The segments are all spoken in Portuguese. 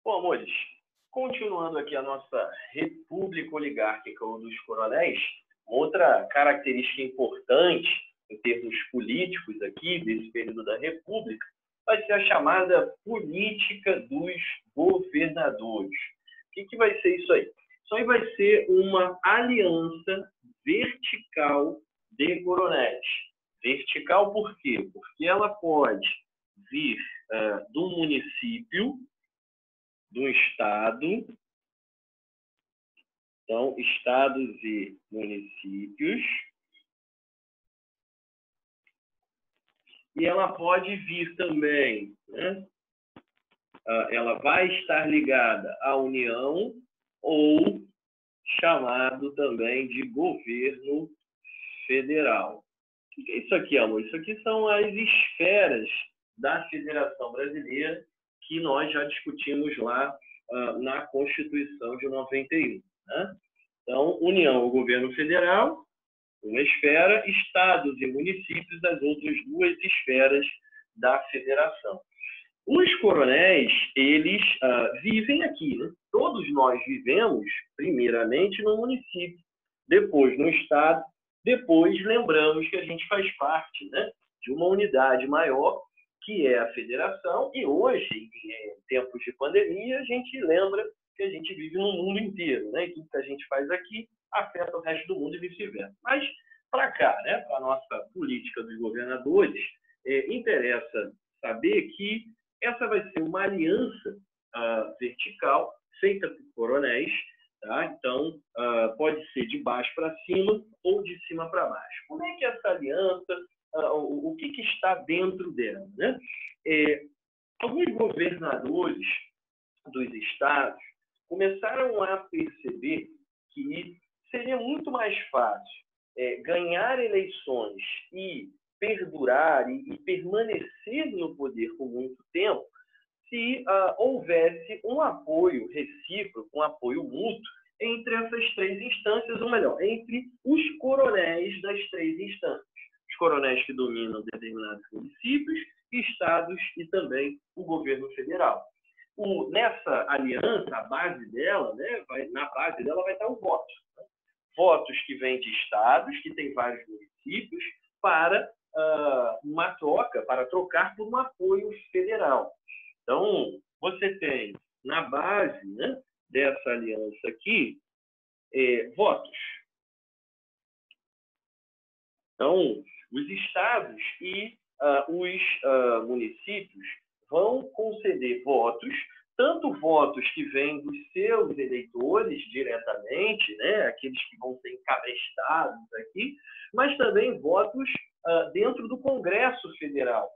Bom, amores, continuando aqui a nossa república oligárquica ou dos coronéis, outra característica importante em termos políticos aqui, desse período da República, vai ser a chamada política dos governadores. O que vai ser isso aí? Isso aí vai ser uma aliança vertical de coronéis. Vertical por quê? Porque ela pode vir do município, do estado, então, estados e municípios, e ela pode vir também, né? Ela vai estar ligada à União ou chamado também de governo federal. O que é isso aqui, amor? Isso aqui são as esferas da Federação Brasileira que nós já discutimos lá na Constituição de 91. Né? Então, União, o governo federal, uma esfera, estados e municípios, as outras duas esferas da federação. Os coronéis, eles vivem aqui, né? Todos nós vivemos, primeiramente, no município, depois no estado, depois lembramos que a gente faz parte, né, de uma unidade maior, que é a federação, e hoje, em tempos de pandemia, a gente lembra que a gente vive no mundo inteiro, né? E tudo que a gente faz aqui afeta o resto do mundo e vice-versa. Mas, para cá, né, para a nossa política dos governadores, interessa saber que essa vai ser uma aliança vertical feita por coronéis, tá? Então, pode ser de baixo para cima ou de cima para baixo. Como é que essa aliança, o que está dentro dela, né? Alguns governadores dos estados começaram a perceber que seria muito mais fácil ganhar eleições e perdurar e permanecer no poder por muito tempo se houvesse um apoio recíproco, um apoio mútuo entre essas três instâncias, ou melhor, entre os coronéis das três instâncias. Os coronéis que dominam determinados municípios, estados e também o governo federal. Nessa aliança, a base dela, né, na base dela vai estar o voto. Né? Votos que vêm de estados, que tem vários municípios, para uma troca, para trocar por um apoio federal. Então, você tem, na base, né, dessa aliança aqui, votos. Então, os estados e os municípios vão conceder votos, tanto votos que vêm dos seus eleitores diretamente, né, aqueles que vão ser encabrestados aqui, mas também votos dentro do Congresso Federal.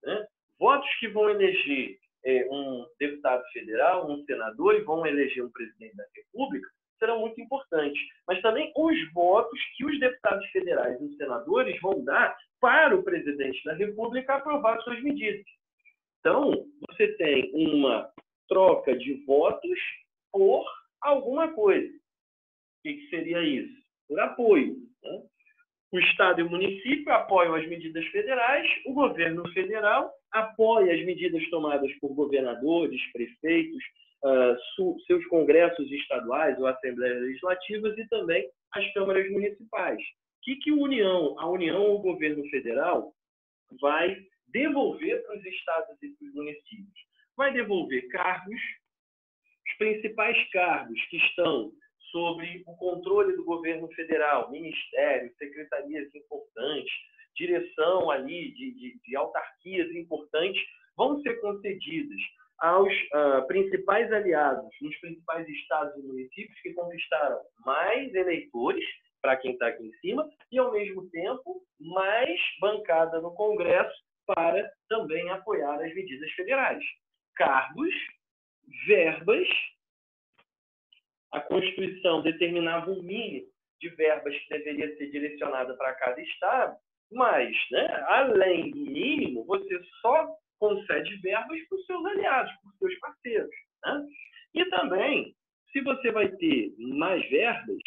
Né? Votos que vão eleger um deputado federal, um senador, e vão eleger um presidente da República, serão muito importantes. Mas também os votos que os deputados federais e os senadores vão dar para o presidente da República aprovar suas medidas. Então, você tem uma troca de votos por alguma coisa. O que seria isso? Por apoio. Né? O Estado e o município apoiam as medidas federais, o governo federal apoia as medidas tomadas por governadores, prefeitos, seus congressos estaduais ou assembleias legislativas e também as câmaras municipais. O que a União ou o governo federal vai devolver para os estados e para os municípios? Vai devolver cargos, os principais cargos que estão sobre o controle do governo federal, ministérios, secretarias importantes, direção ali de autarquias importantes, vão ser concedidas aos principais aliados nos principais estados e municípios que conquistaram mais eleitores, para quem está aqui em cima, e, ao mesmo tempo, mais bancada no Congresso para também apoiar as medidas federais. Cargos, verbas. A Constituição determinava um mínimo de verbas que deveria ser direcionada para cada estado, mas, né, além do mínimo, você só concede verbas para os seus aliados, para os seus parceiros. Né? E também, se você vai ter mais verbas,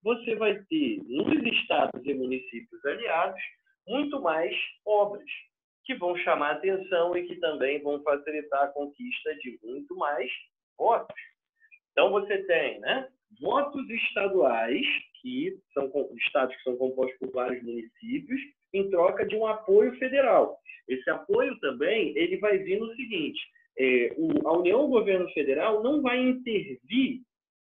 você vai ter, nos estados e municípios aliados, muito mais obras que vão chamar a atenção e que também vão facilitar a conquista de muito mais votos. Então, você tem, né, votos estaduais, que são estados que são compostos por vários municípios, em troca de um apoio federal. Esse apoio também ele vai vir no seguinte: a União, o governo federal, não vai intervir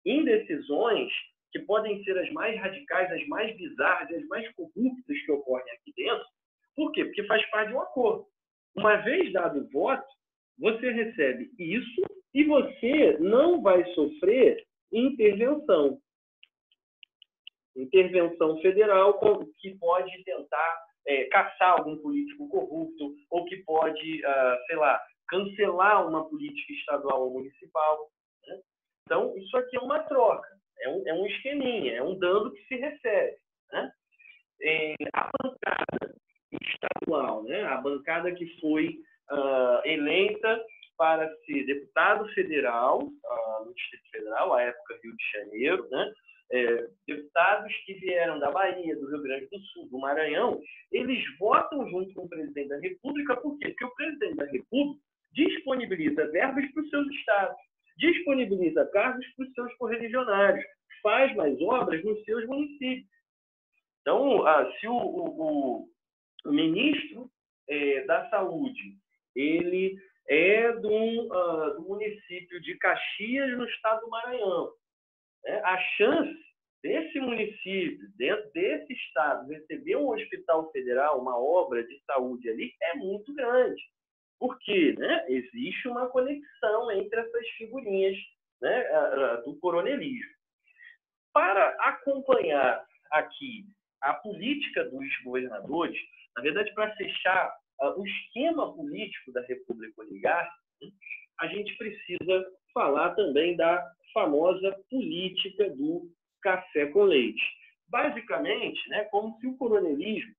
em decisões que podem ser as mais radicais, as mais bizarras, as mais corruptas que ocorrem aqui dentro. Por quê? Porque faz parte de um acordo. Uma vez dado o voto, você recebe isso e você não vai sofrer intervenção. Intervenção federal que pode tentar caçar algum político corrupto ou que pode, sei lá, cancelar uma política estadual ou municipal. Né? Então, isso aqui é uma troca, é um esqueminha, é um dano que se recebe. Né? A bancada estadual, né? A bancada que foi eleita para ser deputado federal no Distrito Federal, à época Rio de Janeiro, né? Deputados que vieram da Bahia, do Rio Grande do Sul, do Maranhão, eles votam junto com o presidente da República. Por quê? Porque o presidente da República disponibiliza verbas para os seus estados, disponibiliza cargos para os seus correligionários, faz mais obras nos seus municípios. Então, se o ministro da Saúde ele é do município de Caxias, no estado do Maranhão, né? A chance desse município, dentro desse estado, receber um hospital federal, uma obra de saúde ali, é muito grande. Porque, né, existe uma conexão entre essas figurinhas, né, do coronelismo. Para acompanhar aqui a política dos governadores, na verdade, para fechar o esquema político da República Oligárquica, a gente precisa falar também da famosa política do café com leite. Basicamente, né, como se o coronelismo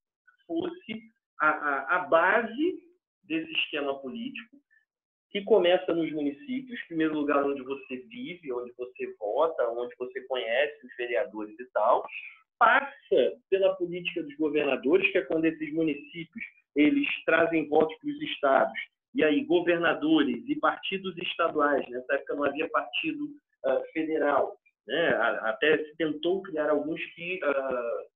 fosse a base desse esquema político, que começa nos municípios, em primeiro lugar onde você vive, onde você vota, onde você conhece os vereadores e tal, passa pela política dos governadores, que é quando esses municípios eles trazem votos para os estados, e aí governadores e partidos estaduais, nessa época não havia partido federal, né? Até se tentou criar alguns que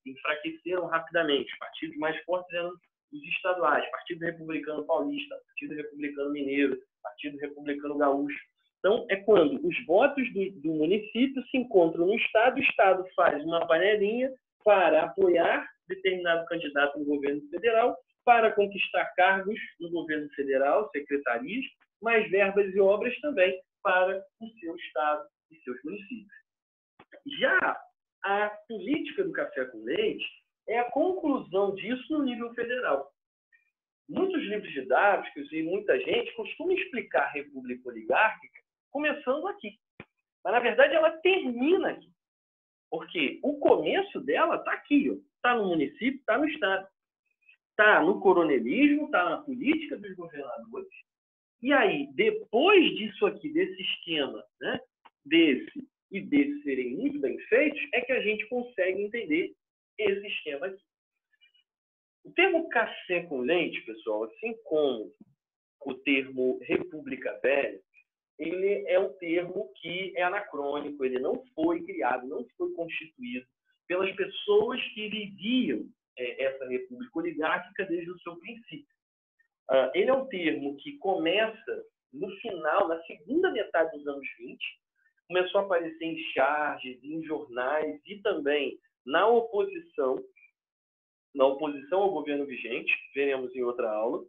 enfraqueceram rapidamente. Os partidos mais fortes eram os estaduais: Partido Republicano Paulista, Partido Republicano Mineiro, Partido Republicano Gaúcho. Então, é quando os votos do município se encontram no estado, o estado faz uma panelinha para apoiar determinado candidato no governo federal, para conquistar cargos no governo federal, secretarias, mais verbas e obras também para o seu estado e seus municípios. Já a política do café com leite é a conclusão disso no nível federal. Muitos livros didáticos e muita gente costuma explicar a República Oligárquica começando aqui. Mas, na verdade, ela termina aqui. Porque o começo dela está aqui, está no município, está no estado. Está no coronelismo, está na política dos governadores. E aí, depois disso aqui, desse esquema, né, desse serem muito bem feitos, é que a gente consegue entender esse esquema aqui. O termo café com leite, pessoal, assim como o termo República Velha, ele é um termo que é anacrônico, ele não foi criado, não foi constituído pelas pessoas que viviam essa República Oligárquica desde o seu princípio. Ele é um termo que começa no final, na segunda metade dos anos 20, começou a aparecer em charges, em jornais e também na oposição ao governo vigente, veremos em outra aula.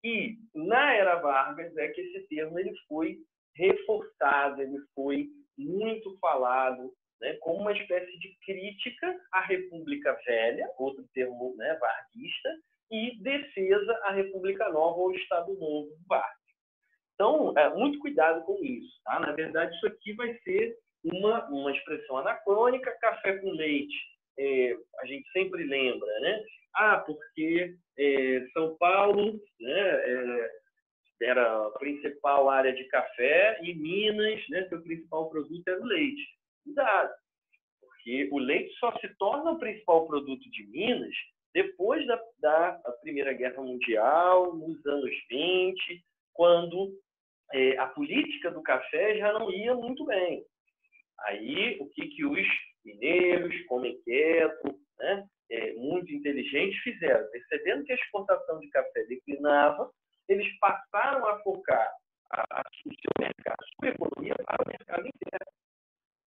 E na era Vargas é que esse termo ele foi reforçado, ele foi muito falado, né, como uma espécie de crítica à República Velha, outro termo, né, varguista, e defesa à República Nova ou Estado Novo do Vargas. Então, muito cuidado com isso. Tá? Na verdade, isso aqui vai ser uma expressão anacrônica. Café com leite, a gente sempre lembra, né? Porque São Paulo, né, era a principal área de café e Minas, né, seu principal produto era o leite. Cuidado, porque o leite só se torna o principal produto de Minas depois da Primeira Guerra Mundial, nos anos 20, quando a política do café já não ia muito bem. Aí, o que os mineiros, comem quieto, né, muito inteligentes, fizeram? Percebendo que a exportação de café declinava, eles passaram a focar o seu mercado, a sua economia para o mercado interno,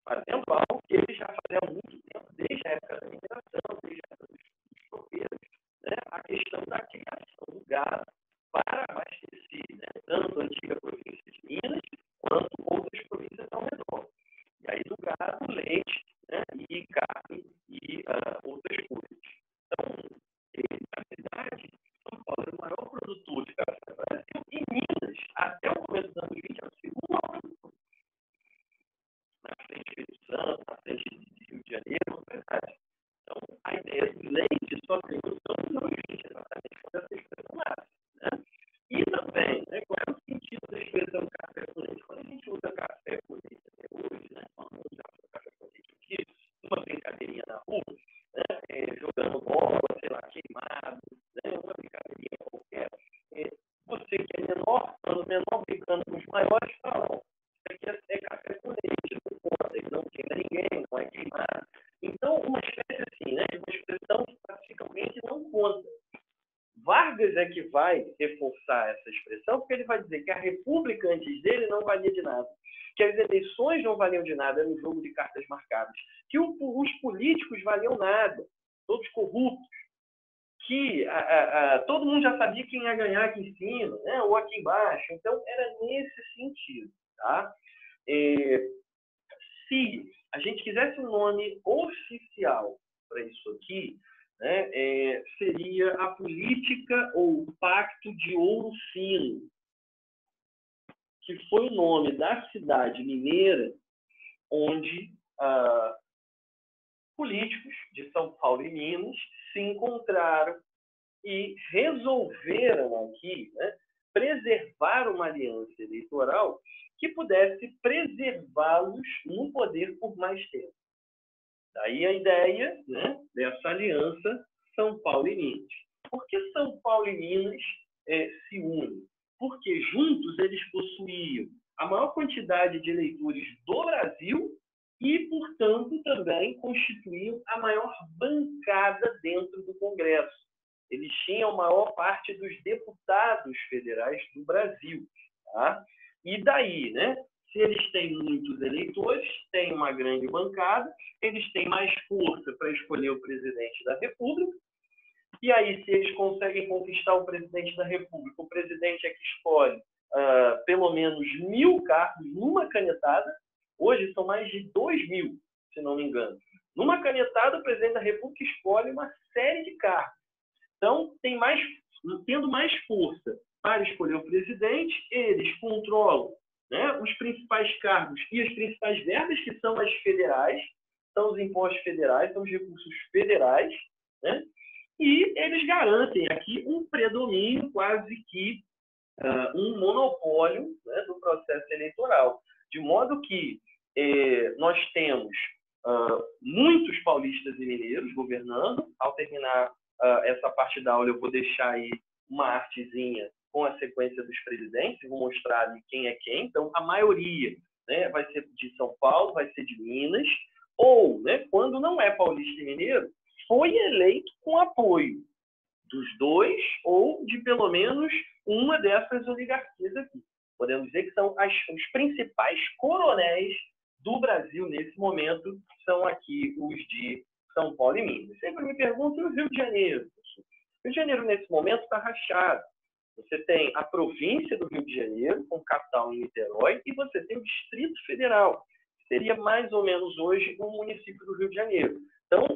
fazendo algo que eles já faziam há muito tempo, desde a época da mineração, desde a época dos tropeiros, né, a questão da criação do gado para abastecer, né, tanto a antiga província de Minas, quanto outras províncias ao redor. E aí do gado, leite, né, e carne e outras coisas. Então, na verdade, São Paulo é o maior produtor de café do Brasil e Minas, até o começo dos anos 20, é o segundo maior produtor. Na frente de Espírito Santo, na frente de Rio de Janeiro, é verdade. Então, a ideia do leite só tem noção dos anos 20, exatamente quando essa expressão nasce. Né? E também, né, qual é o sentido da expressão café com leite? Quando a gente usa café com leite até hoje, né, falando de café com leite aqui, uma brincadeirinha na rua, né, jogando bola, sei lá, queimado, né, uma brincadeirinha qualquer, você que é menor, quando menor brincando com os maiores, falam, isso aqui é café com leite, não conta, ele não queima ninguém, não é queimado. Então, uma espécie assim, né, de uma expressão que praticamente não conta. Vargas é que vai reforçar essa expressão, porque ele vai dizer que a república antes dele não valia de nada, que as eleições não valiam de nada, era um jogo de cartas marcadas, que os políticos valiam nada, todos corruptos, que todo mundo já sabia quem ia ganhar aqui em cima, né, ou aqui embaixo. Então, era nesse sentido. Tá? Se a gente quisesse um nome oficial para isso aqui, né, seria a política ou o Pacto de Ouro Fino, que foi o nome da cidade mineira onde políticos de São Paulo e Minas se encontraram e resolveram aqui, né, preservar uma aliança eleitoral que pudesse preservá-los no poder por mais tempo. Daí a ideia, né, dessa aliança São Paulo e Minas. Por que São Paulo e Minas se unem? Porque juntos eles possuíam a maior quantidade de eleitores do Brasil e, portanto, também constituíam a maior bancada dentro do Congresso. Eles tinham a maior parte dos deputados federais do Brasil. Tá? E daí, né? Se eles têm muitos eleitores, têm uma grande bancada, eles têm mais força para escolher o presidente da República. E aí, se eles conseguem conquistar o presidente da República, o presidente é que escolhe pelo menos 1.000 cargos numa canetada. Hoje são mais de 2.000, se não me engano. Numa canetada, o presidente da República escolhe uma série de cargos. Então, tendo mais força para escolher o presidente, eles controlam, né, os principais cargos e as principais verbas, que são as federais, são os impostos federais, são os recursos federais, né, e eles garantem aqui um predomínio, quase que um monopólio, né, do processo eleitoral. De modo que nós temos muitos paulistas e mineiros governando. Ao terminar essa parte da aula, eu vou deixar aí uma artezinha com a sequência dos presidentes, vou mostrar ali quem é quem. Então, a maioria, né, vai ser de São Paulo, vai ser de Minas, ou, né, quando não é paulista e mineiro, foi eleito com apoio dos dois ou de pelo menos uma dessas oligarquias aqui. Podemos dizer que são os principais coronéis do Brasil nesse momento, são aqui os de São Paulo e Minas. Sempre me perguntam, e o Rio de Janeiro? O Rio de Janeiro, nesse momento, está rachado. Você tem a província do Rio de Janeiro, com capital em Niterói, e você tem o Distrito Federal, que seria mais ou menos hoje um município do Rio de Janeiro. Então,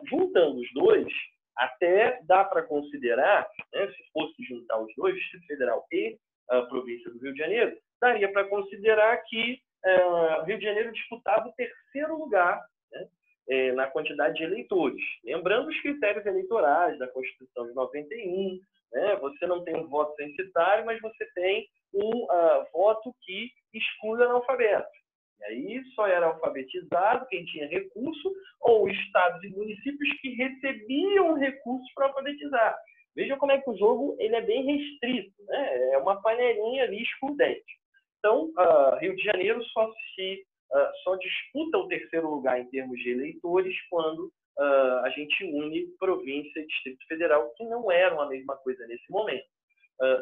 juntando os dois, até dá para considerar, né, se fosse juntar os dois, Distrito Federal e a província do Rio de Janeiro, daria para considerar que o Rio de Janeiro disputava o terceiro lugar, né, na quantidade de eleitores. Lembrando os critérios eleitorais da Constituição de 91, né, você não tem um voto censitário, mas você tem um voto que exclui o analfabeto. E aí só era alfabetizado quem tinha recurso, ou estados e municípios que recebiam recursos para alfabetizar. Vejam como é que o jogo ele é bem restrito, né? É uma panelinha ali excludente. Então, Rio de Janeiro só disputa o terceiro lugar em termos de eleitores quando a gente une província e Distrito Federal, que não eram a mesma coisa nesse momento.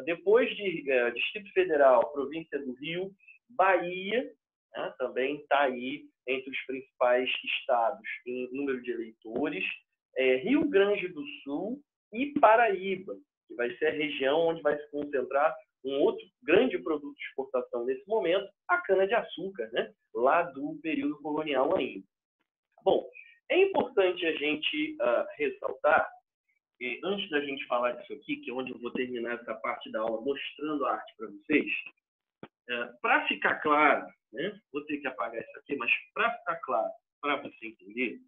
Depois de Distrito Federal, província do Rio, Bahia, né, também está aí entre os principais estados em número de eleitores, Rio Grande do Sul e Paraíba, que vai ser a região onde vai se concentrar um outro grande produto de exportação nesse momento, a cana-de-açúcar, né, lá do período colonial ainda. Bom, é importante a gente ressaltar, antes da gente falar disso aqui, que é onde eu vou terminar essa parte da aula mostrando a arte para vocês, para ficar claro, né, vou ter que apagar isso aqui, mas para ficar claro, para você entender,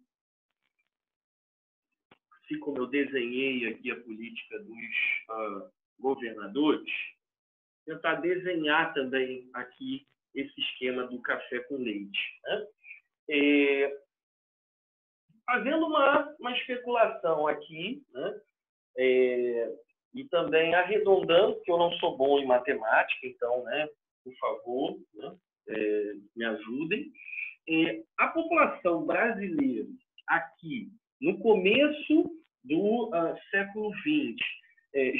assim como eu desenhei aqui a política dos governadores, tentar desenhar também aqui esse esquema do café com leite, né? Fazendo uma especulação aqui, né? E também arredondando, que eu não sou bom em matemática, então, né, por favor, né, me ajudem. A população brasileira aqui, no começo do século XX,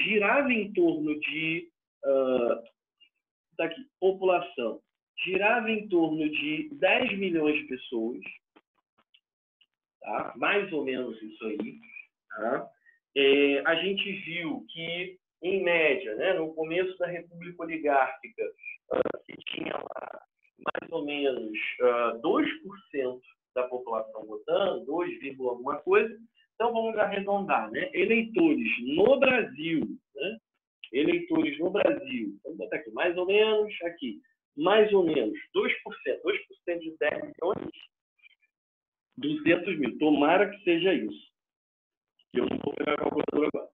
girava em torno de... população, girava em torno de 10 milhões de pessoas, tá? Mais ou menos isso aí. Tá? A gente viu que, em média, né, no começo da República Oligárquica, se tinha lá mais ou menos 2% da população votando, 2, alguma coisa. Então, vamos arredondar, né? Eleitores no Brasil, né? Eleitores no Brasil, vamos botar aqui, mais ou menos, aqui, mais ou menos, 2% de 10 milhões, 200 mil. Tomara que seja isso. Eu não vou pegar a calculadora agora.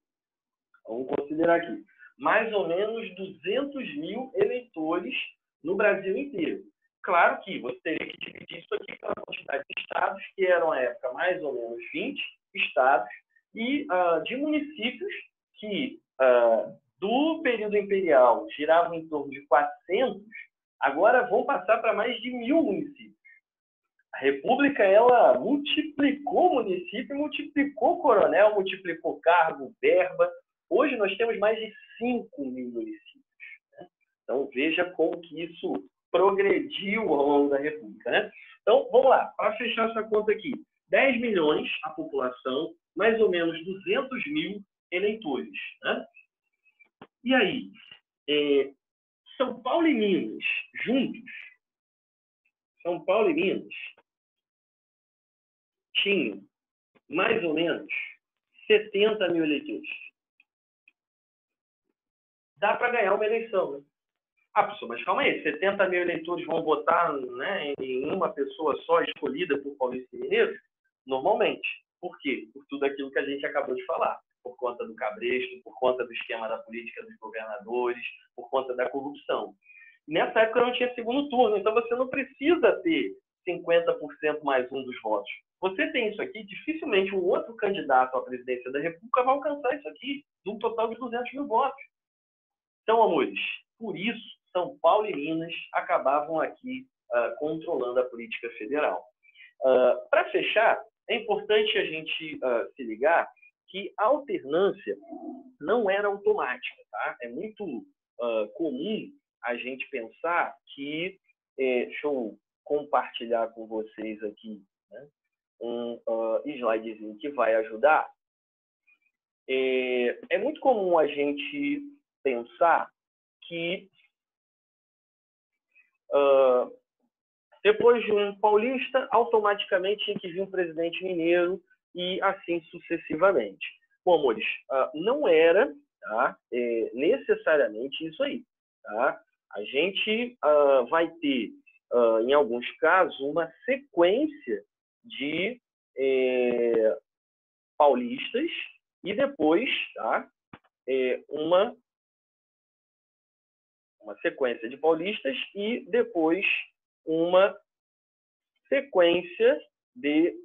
Vamos considerar aqui. Mais ou menos 200 mil eleitores no Brasil inteiro. Claro que você teria que dividir isso aqui pela quantidade de estados, que eram, à época, mais ou menos 20 estados, e de municípios que, do período imperial, giravam em torno de 400, agora vão passar para mais de 1.000 municípios. A República, ela multiplicou município, multiplicou coronel, multiplicou cargo, verba. Hoje nós temos mais de 5.000 municípios. Né? Então, veja como que isso progrediu ao longo da República. Né? Então, vamos lá. Para fechar essa conta aqui, 10 milhões a população, mais ou menos 200 mil eleitores. Né? E aí, São Paulo e Minas, juntos, São Paulo e Minas, tinham mais ou menos 70 mil eleitores. Dá para ganhar uma eleição, né? Pessoal, mas calma aí, 70 mil eleitores vão votar, né, em uma pessoa só escolhida por paulistas e mineiros? Normalmente. Por quê? Por tudo aquilo que a gente acabou de falar. Por conta do cabresto, por conta do esquema da política dos governadores, por conta da corrupção. Nessa época não tinha segundo turno, então você não precisa ter 50% mais um dos votos. Você tem isso aqui, dificilmente um outro candidato à presidência da República vai alcançar isso aqui, de um total de 200 mil votos. Então, amores, por isso, São Paulo e Minas acabavam aqui controlando a política federal. Para fechar, é importante a gente se ligar que a alternância não era automática. Tá? É muito comum a gente pensar que... deixa eu compartilhar com vocês aqui, né, um slidezinho que vai ajudar. É muito comum a gente pensar que depois de um paulista, automaticamente tinha que vir um presidente mineiro e assim sucessivamente. Bom, amores, não era, tá, necessariamente isso aí. Tá? A gente vai ter, em alguns casos, uma sequência de paulistas e depois, tá, uma sequência de paulistas e depois uma sequência de